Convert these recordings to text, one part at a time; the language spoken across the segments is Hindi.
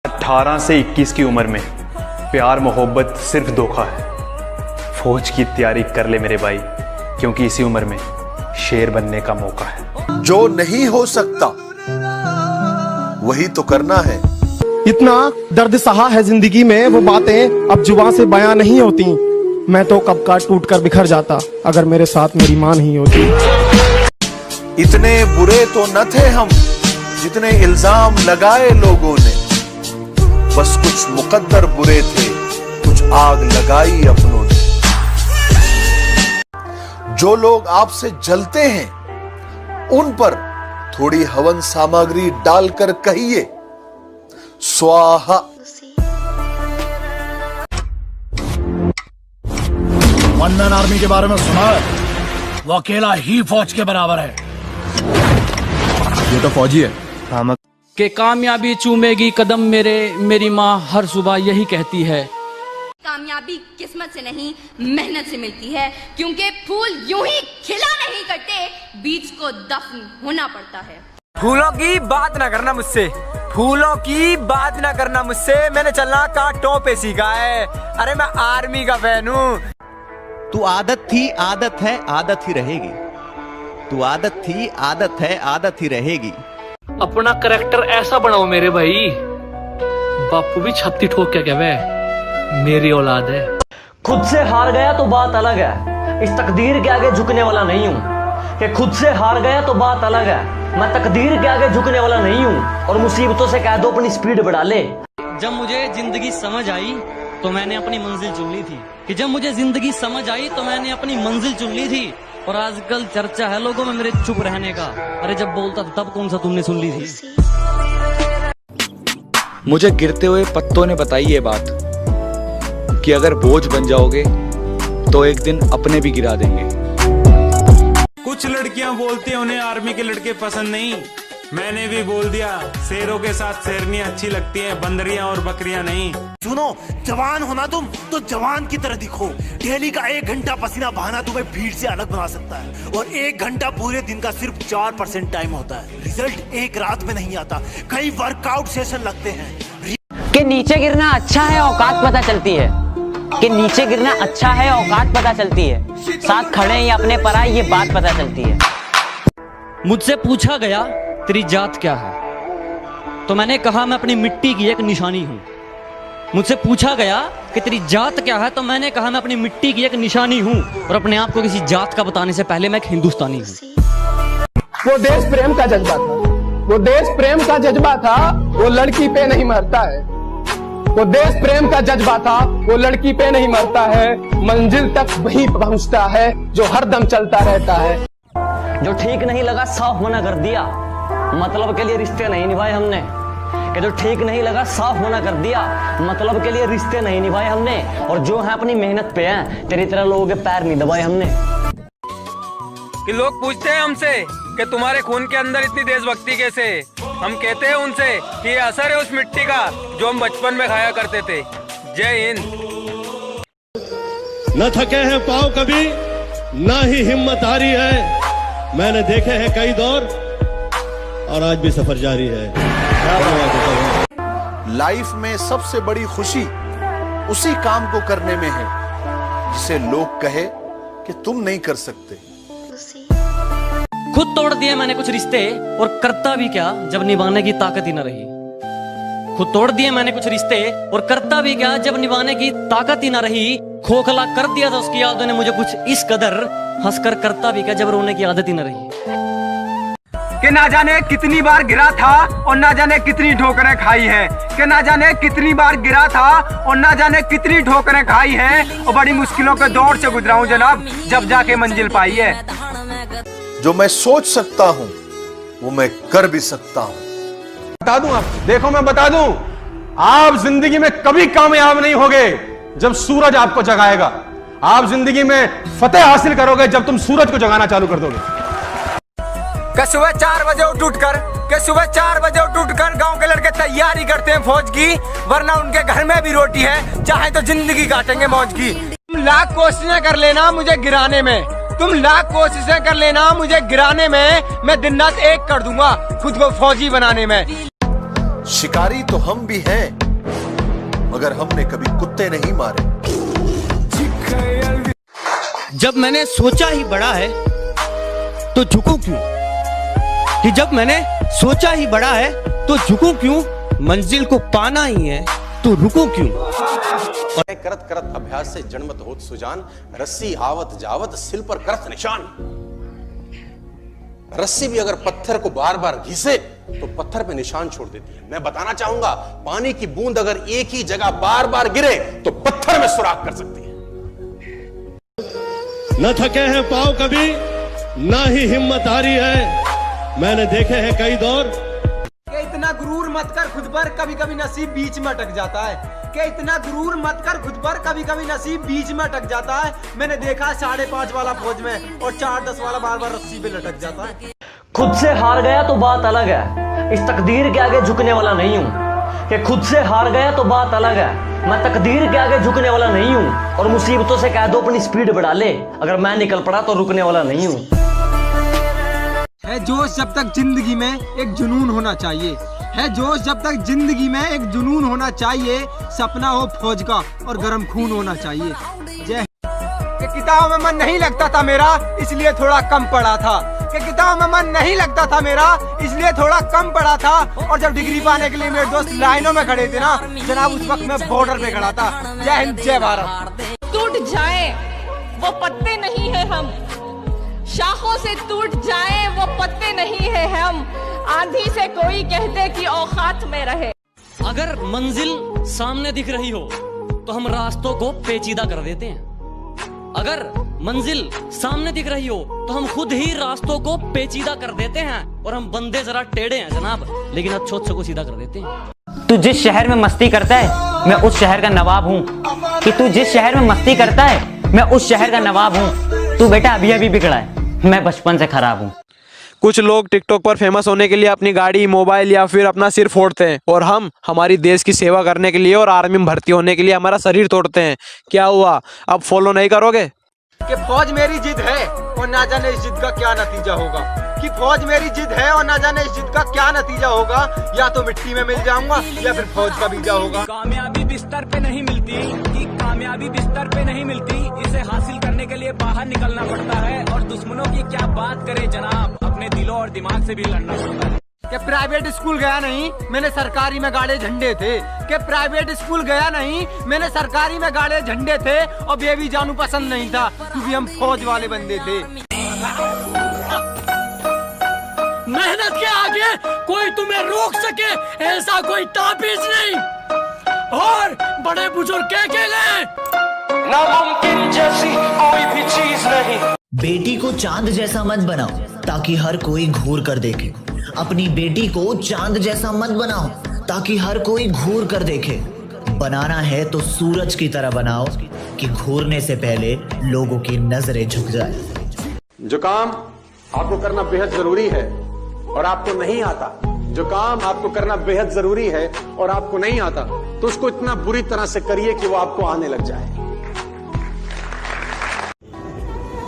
18 से 21 की उम्र में प्यार मोहब्बत सिर्फ धोखा है। फौज की तैयारी कर ले मेरे भाई, क्योंकि इसी उम्र में शेर बनने का मौका है। जो नहीं हो सकता वही तो करना है। इतना दर्द सहा है जिंदगी में, वो बातें अब जुबान से बयां नहीं होती। मैं तो कब का टूट कर बिखर जाता अगर मेरे साथ मेरी मां नहीं होती। इतने बुरे तो न थे हम जितने इल्जाम लगाए लोगों ने, बस कुछ मुकद्दर बुरे थे, कुछ आग लगाई अपनों ने। जो लोग आपसे जलते हैं उन पर थोड़ी हवन सामग्री डालकर कहिए स्वाहा। वंदन आर्मी के बारे में सुना है? वो अकेला ही फौज के बराबर है। ये तो फौजी है। कि कामयाबी चूमेगी कदम मेरे, मेरी माँ हर सुबह यही कहती है। कामयाबी किस्मत से नहीं मेहनत से मिलती है, क्योंकि फूल यूं ही खिला नहीं करते, बीज को दफन होना पड़ता है। फूलों की बात ना करना मुझसे, फूलों की बात ना करना मुझसे, मैंने चलना कांटों पे सीखा है। अरे मैं आर्मी का फैन हूँ। तू आदत थी, आदत है, आदत ही रहेगी। तू आदत थी, आदत है, आदत ही रहेगी। अपना करैक्टर ऐसा बनाओ मेरे भाई, बापू भी छत्ती ठोक क्या कहवे, मेरी औलाद है। खुद से हार गया तो बात अलग है, इस तकदीर के आगे झुकने वाला नहीं हूँ। कि खुद से हार गया तो बात अलग है, मैं तकदीर के आगे झुकने वाला नहीं हूँ। और मुसीबतों से कह दो अपनी स्पीड बढ़ा ले। जब मुझे जिंदगी समझ आई तो मैंने अपनी मंजिल चुन ली थी, कि जब मुझे जिंदगी समझ आई तो मैंने अपनी मंजिल चुन ली थी। और आजकल चर्चा है लोगों में मेरे चुप रहने का। अरे जब बोलता था तब कौन सा तुमने सुन ली थी? मुझे गिरते हुए पत्तों ने बताई ये बात कि अगर बोझ बन जाओगे तो एक दिन अपने भी गिरा देंगे। कुछ लड़कियां बोलती हैं उन्हें आर्मी के लड़के पसंद नहीं। मैंने भी बोल दिया, शेरों के साथ शेरनियां अच्छी लगती हैं, बंदरियां और बकरियां नहीं। सुनो, जवान होना तुम तो जवान की तरह दिखो। डेली का 1 घंटा पसीना बहाना तुम्हें भीड़ से अलग बना सकता है, और 1 घंटा पूरे दिन का सिर्फ 4% टाइम होता है। रिजल्ट एक रात में नहीं आता, कई वर्कआउट सेशन लगते हैं। कि नीचे गिरना अच्छा है, औकात पता चलती है। कि नीचे गिरना अच्छा है, औकात पता चलती है। साथ खड़े हैं या अपने पर आए, ये बात पता चलती है। मुझसे पूछा गया तेरी जात क्या है, तो मैंने कहा मैं अपनी मिट्टी की एक निशानी हूँ। मुझसे पूछा गया कि तेरी जात क्या है, तो मैंने कहा मैं अपनी मिट्टी की एक निशानी हूँ। और अपने आप को किसी जात का बताने से पहले मैं एक हिंदुस्तानी हूँ। वो देश प्रेम का जज्बा था, वो देश प्रेम का जज्बा था, वो लड़की पे नहीं मरता है। वो देश प्रेम का जज्बा था, वो लड़की पे नहीं मरता है। मंजिल तक वही पहुंचता है जो हरदम चलता रहता है। जो ठीक नहीं लगा साफ मना कर दिया, मतलब के लिए रिश्ते नहीं निभाए हमने। कि जो ठीक नहीं लगा साफ मना कर दिया, मतलब के लिए रिश्ते नहीं निभाए हमने। और जो है अपनी मेहनत पे हैं, तेरी तरह लोगों के पैर नहीं दबाए हमने। कि लोग पूछते हैं हमसे कि तुम्हारे खून के अंदर इतनी देशभक्ति कैसे? हम कहते हैं उनसे कि ये असर है उस मिट्टी का जो हम बचपन में खाया करते थे। जय हिंद। न थके हैं पाँव कभी, ना ही हिम्मत हारी है। मैंने देखे हैं कई दौर और आज भी सफर जारी है। लाइफ में सबसे बड़ी खुशी उसी काम को करने में है जिसे लोग कहे कि तुम नहीं कर सकते। खुद तोड़ दिए मैंने कुछ रिश्ते, और करता भी क्या जब निभाने की ताकत ही न रही। खुद तोड़ दिए मैंने कुछ रिश्ते, और करता भी क्या जब निभाने की ताकत ही न रही। खोखला कर दिया था उसकी यादों ने मुझे कुछ इस कदर, हंसकर करता भी क्या जब रोने की आदत ही न रही। कि ना जाने कितनी बार गिरा था और ना जाने कितनी ठोकरें खाई है। कि ना जाने कितनी बार गिरा था और ना जाने कितनी ठोकरें खाई है, और बड़ी मुश्किलों के दौर से गुजरा हूँ जनाब, जब जाके मंजिल पाई है। जो मैं सोच सकता हूं वो मैं कर भी सकता हूं। बता दूं, आप देखो मैं बता दूं, आप जिंदगी में कभी कामयाब नहीं होगे जब सूरज आपको जगाएगा। आप जिंदगी में फतेह हासिल करोगे जब तुम सूरज को जगाना चालू कर दोगे। सुबह 4 बजे उठ कर गांव के लड़के तैयारी करते हैं फौज की, वरना उनके घर में भी रोटी है, चाहे तो जिंदगी काटेंगे मौज की। तुम लाख कोशिशें कर लेना मुझे गिराने में, तुम लाख कोशिशें कर लेना मुझे गिराने में, मैं दिन रात एक कर दूंगा खुद को फौजी बनाने में। शिकारी तो हम भी हैं, मगर हमने कभी कुत्ते नहीं मारे। जब मैंने सोचा ही बड़ा है तो झुकूं क्यों, कि जब मैंने सोचा ही बड़ा है तो झुकूं क्यों, मंजिल को पाना ही है तो रुकूं क्यों। करत करत अभ्यास से जन्मत होत सुजान, रस्सी आवत जावत सिल पर करत निशान। रस्सी भी अगर पत्थर को बार बार घिसे तो पत्थर पे निशान छोड़ देती है। मैं बताना चाहूंगा, पानी की बूंद अगर एक ही जगह बार बार गिरे तो पत्थर में सुराख कर सकती है। न थके हैं पांव कभी, ना ही हिम्मत हारी है। मैंने देखे हैं कई दौर। कि इतना गुरूर मत कर खुद पर, कभी कभी नसीब बीच में अटक जाता है। कि इतना गुरूर मत कर खुद पर, कभी कभी नसीब बीच में अटक जाता है। मैंने देखा 5.5 वाला फौज में और 4-10 वाला बार बार रस्सी पे लटक जाता है। खुद से हार गया तो बात अलग है, इस तकदीर के आगे झुकने वाला नहीं हूँ। कि खुद से हार गया तो बात अलग है, मैं तकदीर के आगे झुकने वाला नहीं हूँ। और मुसीबतों से कह दो अपनी स्पीड बढ़ा ले, अगर मैं निकल पड़ा तो रुकने वाला नहीं हूँ। है जोश जब तक जिंदगी में एक जुनून होना चाहिए, है जोश जब तक जिंदगी में एक जुनून होना चाहिए। सपना हो फौज का और गर्म खून होना चाहिए। जय। कि किताब में मन नहीं लगता था मेरा, इसलिए थोड़ा कम पढ़ा था। कि किताब में मन नहीं लगता था मेरा, इसलिए थोड़ा कम पढ़ा था। और जब डिग्री पाने के लिए मेरे दोस्त लाइनों में खड़े थे ना जनाब, उस वक्त मैं बॉर्डर पे खड़ा था। जय हिंद, जय भारत। टूट जाए वो पत्ते नहीं है हम, शाखों से टूट जाए वो पत्ते नहीं है हम। आंधी से कोई कहते कि औकात में रहे। अगर मंजिल सामने दिख रही हो तो हम रास्तों को पेचीदा कर देते हैं। अगर मंजिल सामने दिख रही हो तो हम खुद ही रास्तों को पेचीदा कर देते हैं। और हम बंदे जरा टेढ़े हैं जनाब, लेकिन अच्छों को सीधा कर देते हैं। तू जिस शहर में मस्ती करता है मैं उस शहर का नवाब हूँ। कि तू जिस शहर में मस्ती करता है मैं उस शहर का नवाब हूँ। तू बेटा अभी अभी बिगड़ा है, मैं बचपन से खराब हूँ। कुछ लोग टिकटॉक पर फेमस होने के लिए अपनी गाड़ी, मोबाइल या फिर अपना सिर फोड़ते हैं, और हम हमारी देश की सेवा करने के लिए और आर्मी में भर्ती होने के लिए हमारा शरीर तोड़ते हैं। क्या हुआ, अब फॉलो नहीं करोगे? कि फौज मेरी जिद है और ना जाने इस जिद का क्या नतीजा होगा। कि फौज मेरी जिद है और ना जाने इस जिद का क्या नतीजा होगा। या तो मिट्टी में मिल जाऊंगा या फिर फौज का बीजा होगा। कामयाबी बिस्तर पे नहीं मिलती, कि कामयाबी बिस्तर पे नहीं मिलती, इसे हासिल करने के लिए बाहर निकलना पड़ता है। और दुश्मनों की क्या बात करें जनाब, अपने दिलों और दिमाग से भी लड़ना पड़ता है। कि प्राइवेट स्कूल गया नहीं, मैंने सरकारी में गाड़े झंडे थे। कि प्राइवेट स्कूल गया नहीं, मैंने सरकारी में गाड़े झंडे थे। और बेबी जानू पसंद नहीं था क्योंकि हम फौज वाले बंदे थे। मेहनत के आगे कोई तुम्हें रोक सके ऐसा कोई ताबीज नहीं। और बड़े बुजुर्ग कह के गए, नामुमकिन जैसी कोई भी चीज नहीं। बेटी को चांद जैसा मत बनाओ ताकि हर कोई घूर कर देखे। अपनी बेटी को चांद जैसा मत बनाओ ताकि हर कोई घूर कर देखे। बनाना है तो सूरज की तरह बनाओ कि घूरने से पहले लोगों की नजरें झुक जाए। जो काम आपको करना बेहद जरूरी है और आपको नहीं आता, जो काम आपको करना बेहद जरूरी है और आपको नहीं आता, तो उसको इतना बुरी तरह से करिए कि वो आपको आने लग जाए।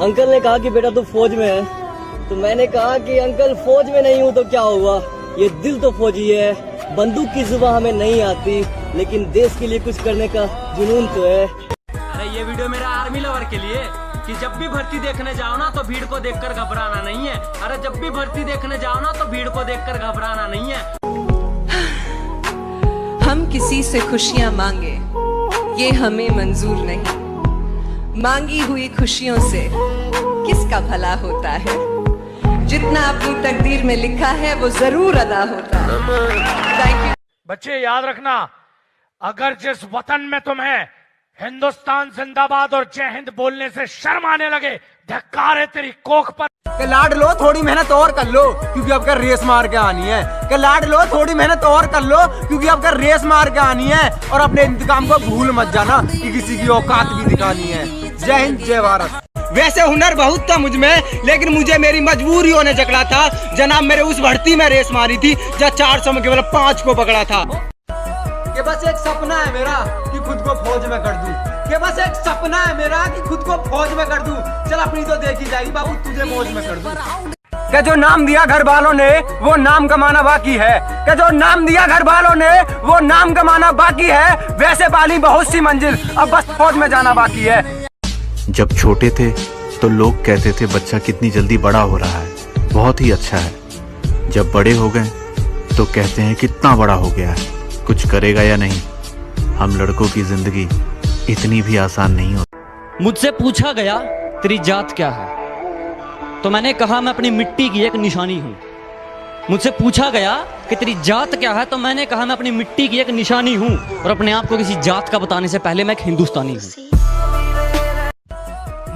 अंकल ने कहा कि बेटा तू फौज में है, तो मैंने कहा कि अंकल फौज में नहीं हूँ तो क्या हुआ, ये दिल तो फौजी है। बंदूक की जुबान हमें नहीं आती, लेकिन देश के लिए कुछ करने का जुनून तो है। अरे ये वीडियो मेरा आर्मी लवर के लिए, कि जब भी भर्ती देखने जाओ ना तो भीड़ को देखकर घबराना नहीं है। अरे जब भी भर्ती देखने जाओ ना तो भीड़ को देखकर घबराना नहीं है। हम किसी से खुशियां मांगे ये हमें मंजूर नहीं। मांगी हुई खुशियों से किसका भला होता है। जितना अपनी तकदीर में लिखा है वो जरूर अदा होता है। Thank you. बच्चे याद रखना, अगर जिस वतन में तुम्हें हिंदुस्तान जिंदाबाद और जय हिंद बोलने से शर्म आने लगे, धिक्कार है तेरी कोख पर। के लाड लो, थोड़ी मेहनत और कर लो क्योंकि अब कर रेस मार के आनी है। के लाड लो, थोड़ी मेहनत और कर लो क्योंकि अब कर रेस मार के आनी है। और अपने इंतकाम को भूल मत जाना कि किसी की औकात भी दिखानी है। जय हिंद, जय भारत। वैसे हुनर बहुत था मुझ में, लेकिन मुझे मेरी मजबूरियों ने जकड़ा था। जनाब मेरे उस भर्ती में रेस मारी थी जहाँ 400 में केवल 5 को पकड़ा था। कि बस एक सपना है मेरा कि खुद को फौज में कर दूं। कि बस एक सपना है मेरा कि खुद को फौज में कर दूं। चल अपनी तो देखी जाएगी बाबू, तुझे फौज में कर दूं। कि जो नाम दिया घर वालों ने वो नाम कमाना बाकी है, कि जो नाम दिया घर वालों ने वो नाम कमाना बाकी है। वैसे पाली बहुत सी मंजिल, अब बस फौज में जाना बाकी है। जब छोटे थे तो लोग कहते थे बच्चा कितनी जल्दी बड़ा हो रहा है, बहुत ही अच्छा है। जब बड़े हो गए तो कहते हैं कितना बड़ा हो गया है, कुछ करेगा या नहीं। हम लड़कों की जिंदगी इतनी भी आसान नहीं होती। मुझसे पूछा गया तेरी जात क्या है, तो मैंने कहा मैं अपनी मिट्टी की एक निशानी हूं। मुझसे पूछा गया कि तेरी जात क्या है, तो मैंने कहा मैं अपनी मिट्टी की एक निशानी हूं। और अपने आप को किसी जात का बताने से पहले मैं एक हिंदुस्तानी हूं।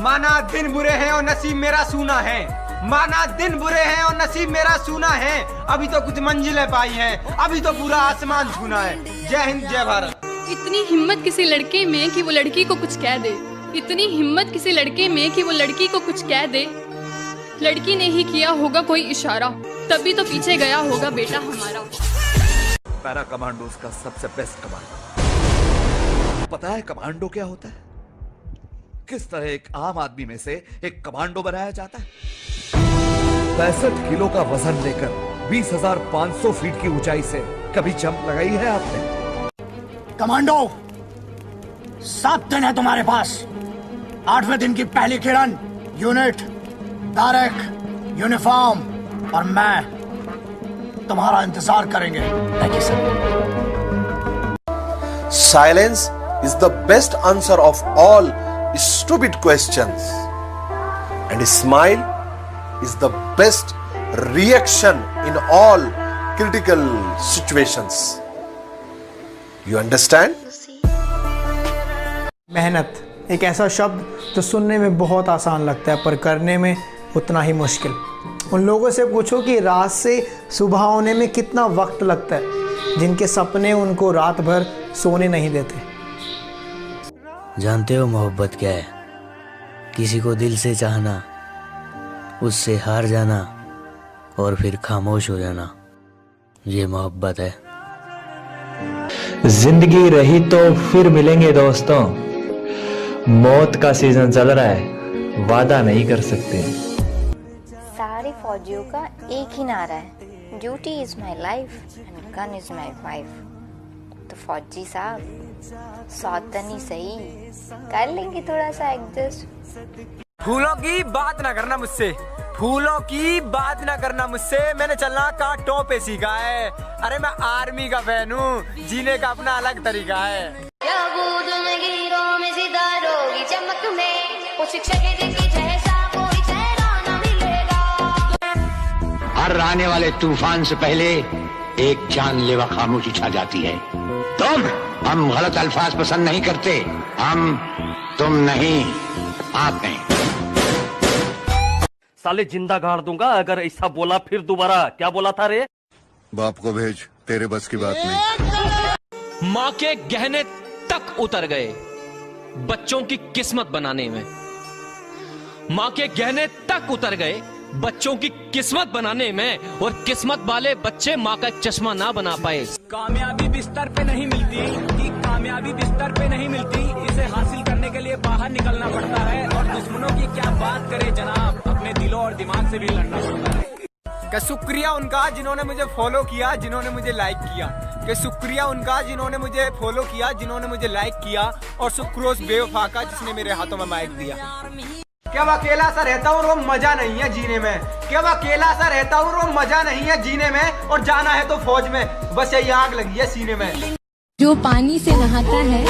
माना दिन बुरे हैं और नसीब मेरा सूना है, माना दिन बुरे हैं और नसीब मेरा सूना है। अभी तो कुछ मंजिलें पाई हैं, अभी तो पूरा आसमान छूना है। जय हिंद जय भारत। इतनी हिम्मत किसी लड़के में कि वो लड़की को कुछ कह दे, इतनी हिम्मत किसी लड़के में कि वो लड़की को कुछ कह दे। लड़की ने ही किया होगा कोई इशारा, तभी तो पीछे गया होगा बेटा हमारा। पैरा कमांडोज का सबसे बेस्ट कमांडो। पता है कमांडो क्या होता है? किस तरह एक आम आदमी में से एक कमांडो बनाया जाता है? 65 किलो का वजन लेकर 20,500 फीट की ऊंचाई से कभी जंप लगाई है आपने? कमांडो 7 दिन है तुम्हारे पास। 8वें दिन की पहली किरण, यूनिट, तारक, यूनिफॉर्म और मैं तुम्हारा इंतजार करेंगे। Thank you sir. Silence is the best answer of all stupid questions, and a smile is the best reaction in all critical situations. You understand? मेहनत एक ऐसा शब्द जो सुनने में बहुत आसान लगता है पर करने में उतना ही मुश्किल। उन लोगों से पूछो कि रात से सुबह होने में कितना वक्त लगता है, जिनके सपने उनको रात भर सोने नहीं देते। जानते हो मोहब्बत क्या है? किसी को दिल से चाहना, उससे हार जाना और फिर खामोश हो जाना, ये मोहब्बत है। जिंदगी रही तो फिर मिलेंगे दोस्तों, मौत का सीजन चल रहा है, वादा नहीं कर सकते। सारे फौजियों का एक ही नारा है, duty is my life and gun is my wife. तो फौजी साहब सौतनी सही, कर लेंगे थोड़ा सा एडजस्ट। फूलों की बात ना करना मुझसे, फूलों की बात ना करना मुझसे, मैंने चलना कांटों पे सीखा है। अरे मैं आर्मी का फैन हूँ, जीने का अपना अलग तरीका है। चमक में वो शिक्षा के जैसा कोई चेहरा न मिलेगा। हर आने वाले तूफान से पहले एक जानलेवा खामोशी छा जाती है। हम गलत अल्फाज पसंद नहीं करते, हम तुम नहीं, आप नहीं। साले जिंदा गाड़ दूंगा अगर ऐसा बोला फिर दोबारा। क्या बोला था रे? बाप को भेज, तेरे बस की बात नहीं। माँ के गहने तक उतर गए बच्चों की किस्मत बनाने में, माँ के गहने तक उतर गए बच्चों की किस्मत बनाने में, और किस्मत वाले बच्चे माँ का चश्मा ना बना पाए। कामयाबी बिस्तर पे नहीं मिलती, कि कामयाबी बिस्तर पे नहीं मिलती, इसे हासिल करने के लिए बाहर निकलना पड़ता है। और दुश्मनों की क्या बात करे जनाब, अपने दिलों और दिमाग से भी लड़ना पड़ता है। कि शुक्रिया उनका जिन्होंने मुझे फॉलो किया, जिन्होंने मुझे लाइक किया, कि शुक्रिया उनका जिन्होंने मुझे फॉलो किया, जिन्होंने मुझे लाइक किया, और शुक्रोस बेवफा का जिसने मेरे हाथों में माइक दिया। क्या मैं अकेला सा रहता हूँ, वो मजा नहीं है जीने में। क्या मैं अकेला सा रहता हूँ, वो मजा नहीं है जीने में। और जाना है तो फौज में, बस यही आग लगी है सीने में। जो पानी से नहाता है,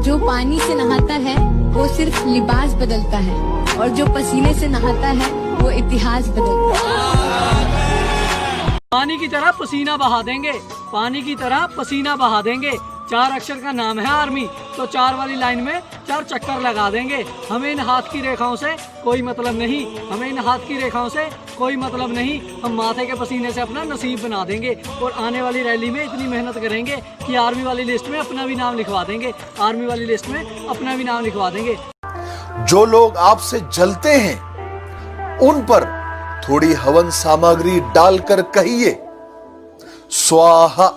जो पानी से नहाता है वो सिर्फ लिबास बदलता है, और जो पसीने से नहाता है वो इतिहास बदलता है। पानी की तरह पसीना बहा देंगे, पानी की तरह पसीना बहा देंगे। 4 अक्षर का नाम है आर्मी, तो 4 वाली लाइन में 4 चक्कर लगा देंगे। हमें इन हाथ की रेखाओं से कोई मतलब नहीं, हमें इन हाथ की रेखाओं से कोई मतलब नहीं। हम माथे के पसीने से अपना नसीब बना देंगे, और आने वाली रैली में इतनी मेहनत करेंगे कि आर्मी वाली लिस्ट में अपना भी नाम लिखवा देंगे, आर्मी वाली लिस्ट में अपना भी नाम लिखवा देंगे। जो लोग आपसे जलते हैं उन पर थोड़ी हवन सामग्री डालकर कहिए स्वाहा